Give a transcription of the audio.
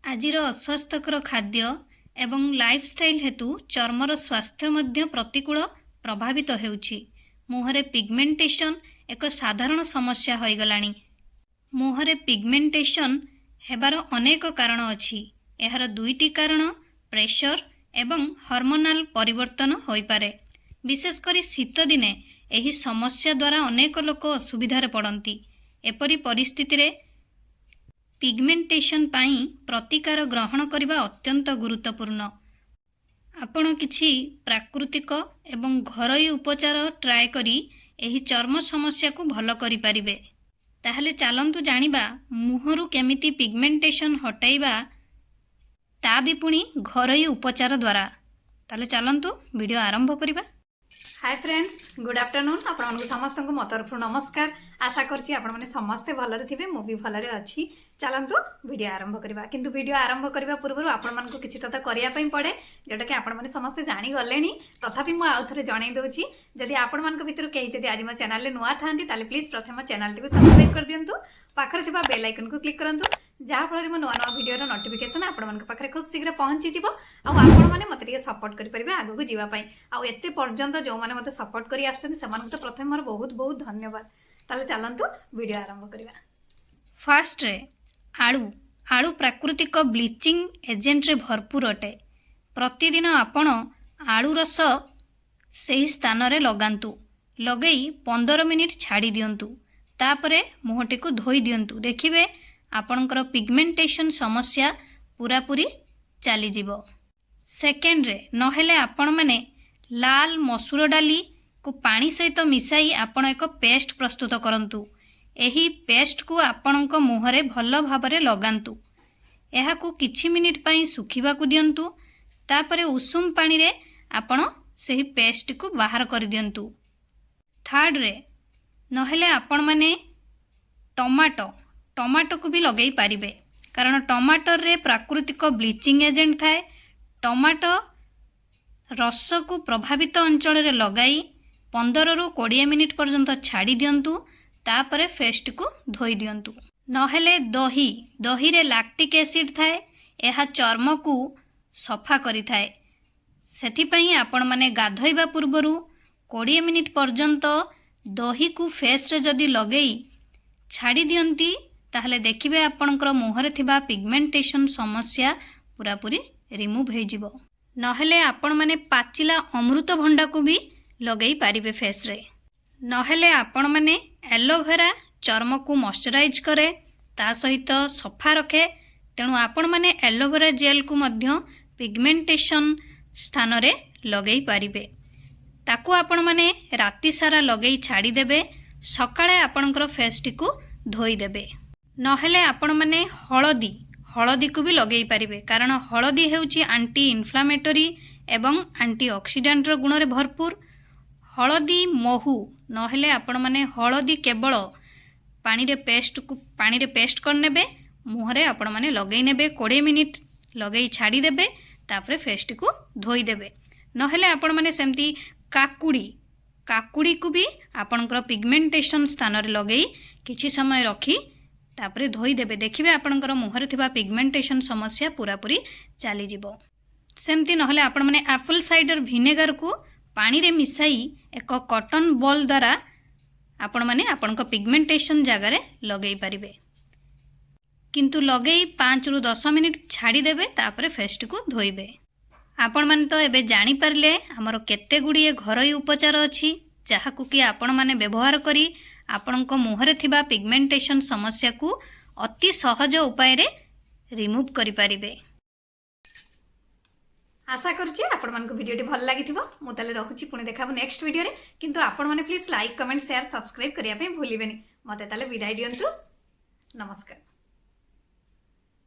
आजिर अस्वास्थ्यकर खाद्य एवं लाइफस्टाइल हेतु चर्मर स्वास्थ्य मध्य प्रतिकूल प्रभावित हेउछि। मुहरे पिगमेंटेशन एक साधारण समस्या होई गलानी। मुहरे पिगमेंटेशन हेबार अनेक कारण अछि। एहार दुईटी कारण प्रेशर एवं हार्मोनाल परिवर्तन होई पारे। विशेष करी शीत दिने एही समस्या द्वारा अनेक लोक असुविधार पड़ती। एपरी परिस्थिति रे पिगमेंटेशन पाई प्रतिकार ग्रहण करने अत्यंत गुरुत्वपूर्ण। आपण किछि प्राकृतिक एवं घरोई उपचार ट्राए करी एही चर्म समस्या को भल करि परिबे। ताहले चलंतु जानिबा मुहरु केमिति पिगमेंटेशन हटाइबा ता भी पुणी घरोई उपचार द्वारा। ताहले चलंतु वीडियो आरंभ करिबा। Hi friends, good afternoon. आपण समस्त को मो तरफ नमस्कार। आशा करछि आपण माने समस्ते भलरे थिबे, मो भी भलरे अछि। चलंतु वीडियो आरंभ करिबा। किंतु वीडियो आरंभ करिबा पूर्व आपण मान को किछि तता करिया पई पड़े, जोटा कि आपण माने समस्ते जानि गलेनी। तथापि मो आउ थरे जणाई दोछि, जदि आपण मान को भितर केही जदि आज मो चैनल ले नुआ थांती ताले प्लीज प्रथम चैनल टी को सब्सक्राइब कर दियंतु। पाखरे थिबा बेल आइकन को क्लिक करंतु, जहा फଳରେ मो नुआ नुआ वीडियो रो नोटिफिकेशन आपण मान को पाखरे खूब शीघ्र पहुंची जिवो। आ आपण माने मते टिके सपोर्ट करि परिबे आगु को जीवा पई। आ एते पर्यंत जो माने मते सपोर्ट करी आछन समान तो प्रथम मोर बहुत बहुत धन्यवाद। ताले चलंतु वीडियो आरंभ करिबा। फास्ट रे आलू प्राकृतिक ब्लीचिंग एजेंट रे भरपूर अटे। प्रतिदिन आपण आलू रस सही स्थान रे लगांतु। लगई 15 मिनिट छाड़ी दियंतु। तापरे मुहटी को धोई दियंतु। देखिबे आपणकर पिगमेंटेशन समस्या पूरा पूरी चली जिवो। सेकेंड रे नहेले आपण माने लाल मसूर डाली को पानी सहित मिसाई आपण एक पेस्ट प्रस्तुत करंतु। एही पेस्ट को आपणक मुहरे भल भाबरे लगांतु। एहाकू किछि मिनिट पई सुखिबा को दियंतु। तापरे उषुम पानी रे आपण सेही पेस्ट को बाहर कर दियंतु। थर्ड रे नहेले आपण माने टमाटो को भी लगेई पारिबे, कारण टमाटर रे प्राकृतिक ब्लीचिंग एजेंट थाए। टमाटो रस को प्रभावित अंचल रे लगाई 15 रु 20 मिनिट पर्यंत छाड़ी दियंतु। तापरे फेस्ट को धोई दियंतु। नहेले दही रे लैक्टिक एसिड थाए। एहा चर्म को सफा करि थाए। सेथि पई आपण माने गाधोइबा पूर्वरु 20 मिनिट पर्यंत दही को फेस रे जदी लगेई छाड़ी दियंती, ताहले देखिबे आपणकर मुहरे थिबा पिगमेंटेशन समस्या पूरा पूरी रिमूव हो जिवो। नहेले आपण माने पाचिला अमृतभंडा को भी लगेई पारिबे फेस रे। नहेले आपण माने एलोवेरा चर्म को मॉइस्चराइज करे, ता सहित सफा रखे। तेणु आपण माने एलोवेरा जेल को मध्य पिगमेंटेशन स्थान रे लगेई पारिबे। ताकू आपण माने राति सारा लगेई छाड़ी देबे। सकाळे आपणकर फेस टी को धोई देबे। नहेले आपण माने हळदी को भी लगेई पारिबे, कारण हळदी हेउची एंटी इन्फ्लामेटरी एवं एंटी ऑक्सीडेंट रो गुण रे भरपूर। हळदी महू नहेले आपण माने हळदी केवल पानी रे पेस्ट कर नेबे। मुहरे आपण माने लगेई नेबे। 20 मिनिट लगेई छाड़ी देबे। तापरे फेस्ट को धोई देबे। नहेले आपण माने सेमती काकुड़ी को भी आपणकर पिगमेंटेशन स्थान रे लगेई किछि समय रखी तापरे धोई देबे। देखिबे आपणकर मुहरे थिबा पिगमेंटेशन समस्या पूरा पूरी चली जिवो। सेमती नहेले आपण माने एप्पल साइडर विनेगर को पानी रे मिसाई एक कॉटन बॉल द्वारा आपण माने आपणक पिगमेंटेशन जगह रे लगेई पारिबे। किंतु लगेई 5 रु 10 मिनिट छाड़ी देबे। तापरे फेस्ट को धोइबे। आपण माने तो एबे जानि पारले हमर केते गुड़िए घरोई उपचार अछि, जहाकू कि आपण माने व्यवहार करी आपणक मुहरे थिबा पिगमेंटेशन समस्या को अति सहज उपाय रे रिमूव करि पारिबे। आशा करुछि आपण मान को वीडियो भल लागिथिबो। मु ताले रहुछि, पुणी देखाबो नेक्स्ट वीडियो रे। किंतु आपण माने please like comment share subscribe करिया पे भूलिबेनी। मते ताले विदाई दियंतु। नमस्कार।